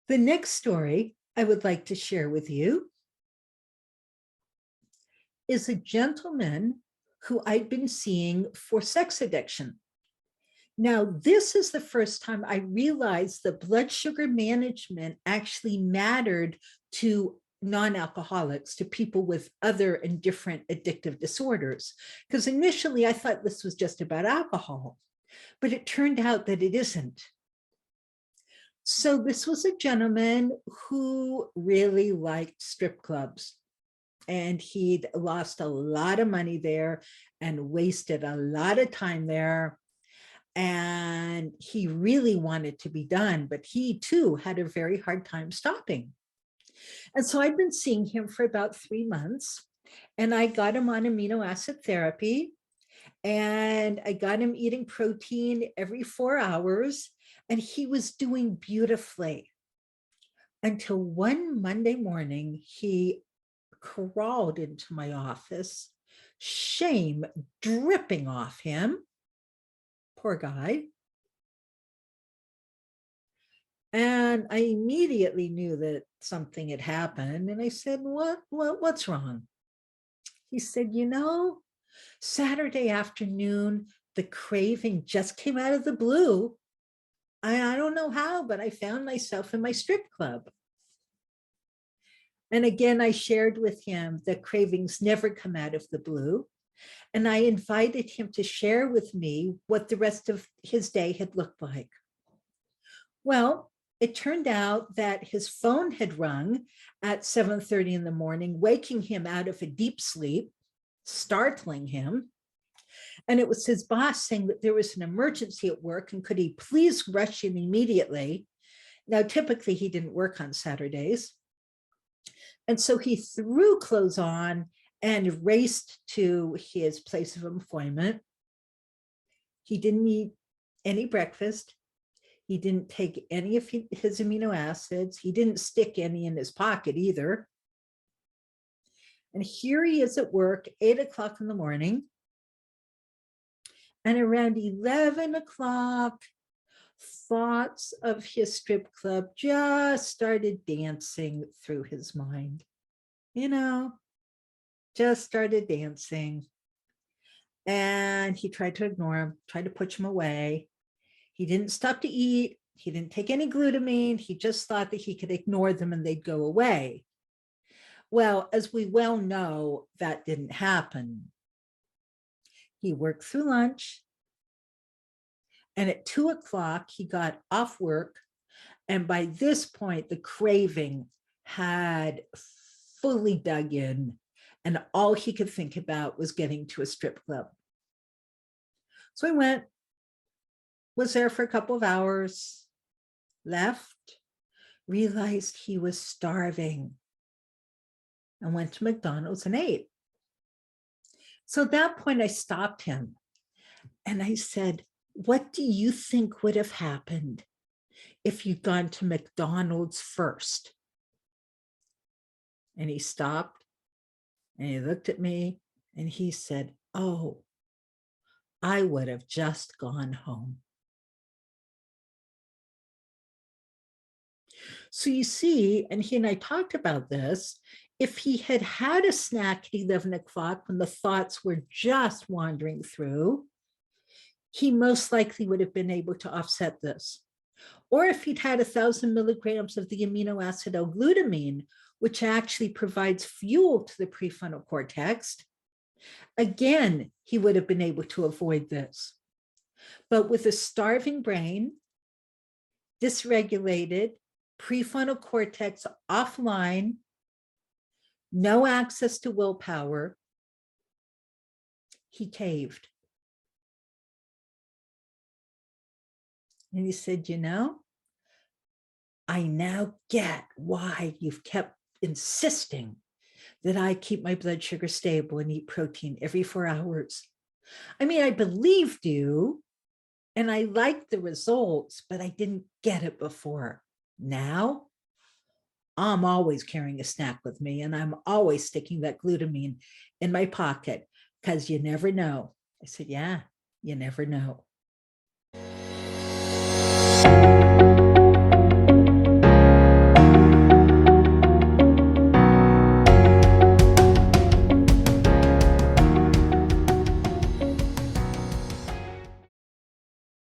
The next story I would like to share with you is a gentleman who I'd been seeing for sex addiction. Now, this is the first time I realized that blood sugar management actually mattered to non-alcoholics, to people with other and different addictive disorders. Because initially I thought this was just about alcohol, but it turned out that it isn't. So this was a gentleman who really liked strip clubs, and he'd lost a lot of money there and wasted a lot of time there. And he really wanted to be done, but he too had a very hard time stopping. And so I'd been seeing him for about 3 months, and I got him on amino acid therapy, and I got him eating protein every 4 hours, and he was doing beautifully until one Monday morning, he crawled into my office, shame dripping off him. Poor guy. And I immediately knew that something had happened. And I said, what's wrong? He said, Saturday afternoon, the craving just came out of the blue. I don't know how, but I found myself in my strip club. And again, I shared with him that cravings never come out of the blue. And I invited him to share with me what the rest of his day had looked like. Well, it turned out that his phone had rung at 7:30 in the morning, waking him out of a deep sleep, startling him. And it was his boss saying that there was an emergency at work and could he please rush in immediately. Now, typically he didn't work on Saturdays. And so he threw clothes on and raced to his place of employment. He didn't eat any breakfast. He didn't take any of his amino acids. He didn't stick any in his pocket either. And here he is at work, 8 o'clock in the morning. And around 11 o'clock, thoughts of his strip club just started dancing through his mind. Just started dancing. And he tried to ignore him, tried to push him away. He didn't stop to eat. He didn't take any glutamine. He just thought that he could ignore them and they'd go away. Well, as we well know, that didn't happen. He worked through lunch. And at 2 o'clock, he got off work. And by this point, the craving had fully dug in. And all he could think about was getting to a strip club. So I went, was there for a couple of hours, left, realized he was starving, and went to McDonald's and ate. So at that point, I stopped him and I said, what do you think would have happened if you'd gone to McDonald's first? And he stopped and he looked at me and he said, oh, I would have just gone home. So you see, and he and I talked about this, if he had had a snack at 11 o'clock when the thoughts were just wandering through, he most likely would have been able to offset this. Or if he'd had 1,000 milligrams of the amino acid L-glutamine, which actually provides fuel to the prefrontal cortex, again, he would have been able to avoid this. But with a starving brain, dysregulated, prefrontal cortex offline, no access to willpower, he caved. And he said, I now get why you've kept insisting that I keep my blood sugar stable and eat protein every 4 hours. I mean, I believed you and I liked the results, but I didn't get it before. Now, I'm always carrying a snack with me and I'm always sticking that glutamine in my pocket because you never know. I said, yeah, you never know.